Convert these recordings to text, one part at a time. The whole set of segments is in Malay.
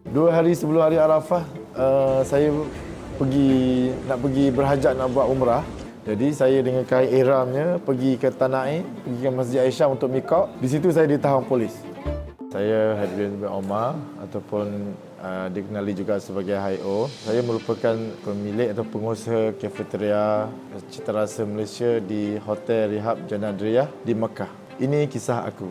2 hari sebelum hari Arafah, saya nak pergi berhajat, nak buat umrah. Jadi saya dengan kain ihramnya pergi ke Tanah Air, pergi ke Masjid Aisyah untuk mikot. Di situ saya ditahan polis. Saya Hadrin bin Omar ataupun dikenali juga sebagai HIO. Saya merupakan pemilik atau pengusaha kafeteria Cita Rasa Malaysia di Hotel Rehab Janadriyah di Mekah. Ini kisah aku.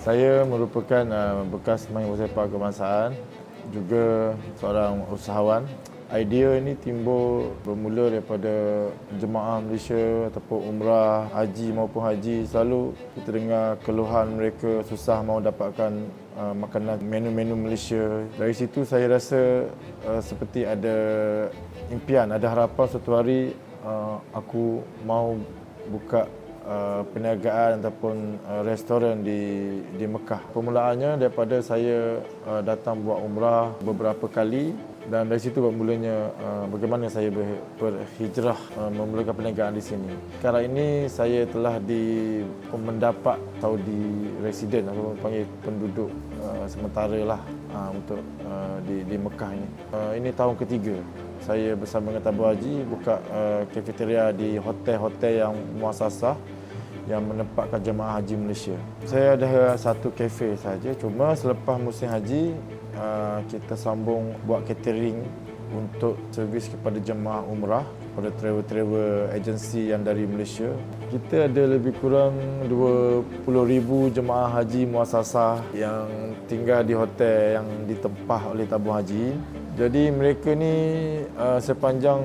Saya merupakan bekas pemain bola sepak kebangsaan, juga seorang usahawan. Idea ini timbul bermula daripada jemaah Malaysia ataupun umrah, haji maupun haji. Selalu kita dengar keluhan mereka susah mahu dapatkan makanan menu-menu Malaysia. Dari situ saya rasa seperti ada impian, ada harapan suatu hari aku mahu buka perniagaan ataupun restoran di Mekah. Permulaannya daripada saya datang buat umrah beberapa kali, dan dari situ bermulanya bagaimana saya berhijrah memulakan perniagaan di sini. Sekarang ini saya telah mendapat Saudi resident atau panggil penduduk sementara lah untuk di Mekah ini. Ini tahun ketiga saya bersama dengan Tabung Haji buka kafeteria di hotel-hotel yang muasasah yang menempatkan jemaah haji Malaysia. Saya ada satu kafe saja, cuma selepas musim haji kita sambung buat catering untuk servis kepada jemaah umrah, kepada travel agency yang dari Malaysia. Kita ada lebih kurang 20,000 jemaah haji muasasah yang tinggal di hotel yang ditempah oleh Tabung Haji. Jadi mereka ni sepanjang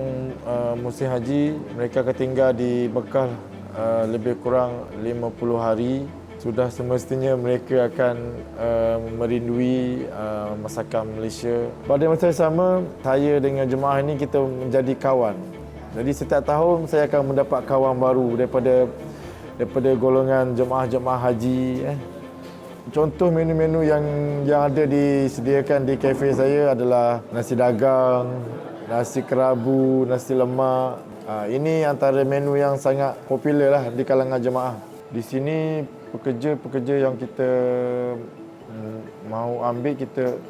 musim haji mereka akan tinggal di Mekah lebih kurang 50 hari. Sudah semestinya mereka akan merindui masakan Malaysia. Pada masa yang sama, saya dengan jemaah ini kita menjadi kawan. Jadi setiap tahun saya akan mendapat kawan baru daripada golongan jemaah-jemaah haji. Contoh menu-menu yang ada disediakan di kafe saya adalah nasi dagang, nasi kerabu, nasi lemak. Ini antara menu yang sangat popular lah di kalangan jemaah. Di sini pekerja-pekerja yang kita mahu ambil, kita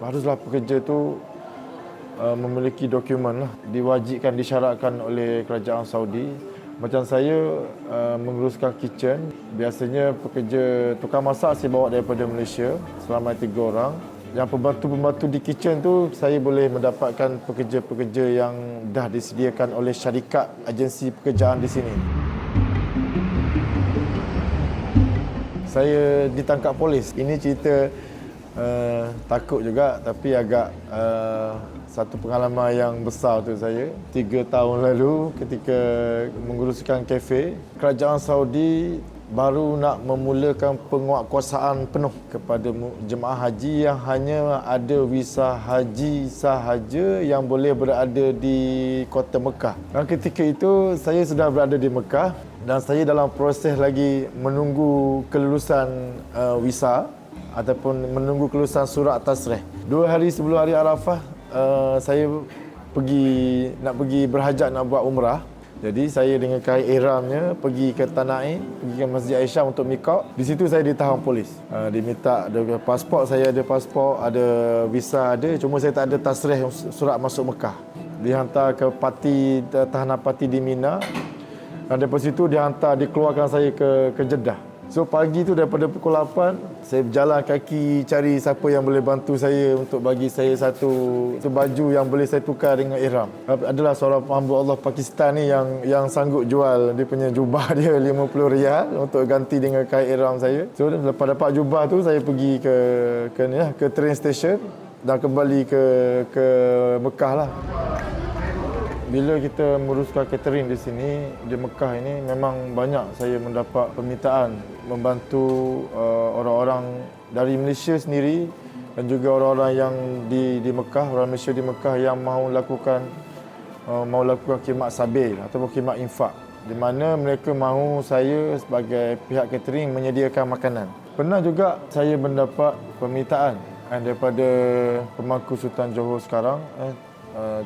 haruslah pekerja tu memiliki dokumen lah. Diwajibkan, disyaratkan oleh kerajaan Saudi. Macam saya menguruskan kitchen. Biasanya pekerja tukang masak saya bawa daripada Malaysia selama 3 orang. Yang pembantu-pembantu di kitchen tu saya boleh mendapatkan pekerja-pekerja yang dah disediakan oleh syarikat agensi pekerjaan di sini. Saya ditangkap polis. Ini cerita takut juga, tapi agak satu pengalaman yang besar untuk saya. 3 tahun lalu ketika menguruskan kafe, kerajaan Saudi baru nak memulakan penguatkuasaan penuh kepada jemaah haji yang hanya ada visa haji sahaja yang boleh berada di kota Mekah. Dan ketika itu saya sudah berada di Mekah dan saya dalam proses lagi menunggu kelulusan visa ataupun menunggu kelulusan surat tasrih. 2 hari sebelum hari Arafah, saya nak pergi berhajat, nak buat umrah. Jadi saya dengan kain ihramnya pergi ke Tanah Air, pergi ke Masjid Aisyah untuk mikot. Di situ saya ditahan polis. Diminta ada pasport, saya ada pasport, ada visa ada, cuma saya tak ada tasrih surat masuk Mekah. Dihantar ke tahanan parti di Mina. Dan daripada situ dikeluarkan saya ke Jeddah. So pagi tu daripada pukul 8, saya berjalan kaki cari siapa yang boleh bantu saya untuk bagi saya satu baju yang boleh saya tukar dengan ihram. Adalah seorang hamba Allah Pakistan ni yang sanggup jual dia punya jubah dia 50 riyal untuk ganti dengan kain ihram saya. So lepas dapat jubah tu saya pergi ke train station dan kembali ke Mekah lah. Bila kita menguruskan catering di sini, di Mekah ini, memang banyak saya mendapat permintaan membantu orang-orang dari Malaysia sendiri dan juga orang-orang yang di Mekah, orang Malaysia di Mekah yang mahu lakukan khidmat sabil ataupun khidmat infak, di mana mereka mahu saya sebagai pihak catering menyediakan makanan. Pernah juga saya mendapat permintaan daripada pemangku Sultan Johor sekarang,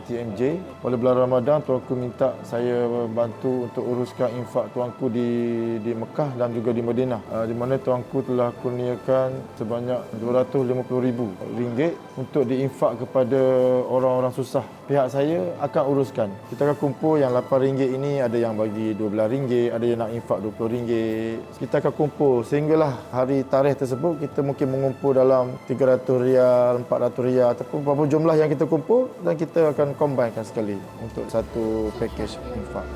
TMJ. Pada bulan Ramadan tuanku minta saya bantu untuk uruskan infak tuanku di Mekah dan juga di Madinah. Di mana tuanku telah kurniakan sebanyak RM250,000 untuk diinfak kepada orang-orang susah. Pihak saya akan uruskan. Kita akan kumpul yang RM8 ini, ada yang bagi RM12, ada yang nak infak RM20. Kita akan kumpul sehinggalah hari tarikh tersebut kita mungkin mengumpul dalam RM300, RM400 ataupun berapa jumlah yang kita kumpul, dan kita akan combinekan sekali untuk satu package infak.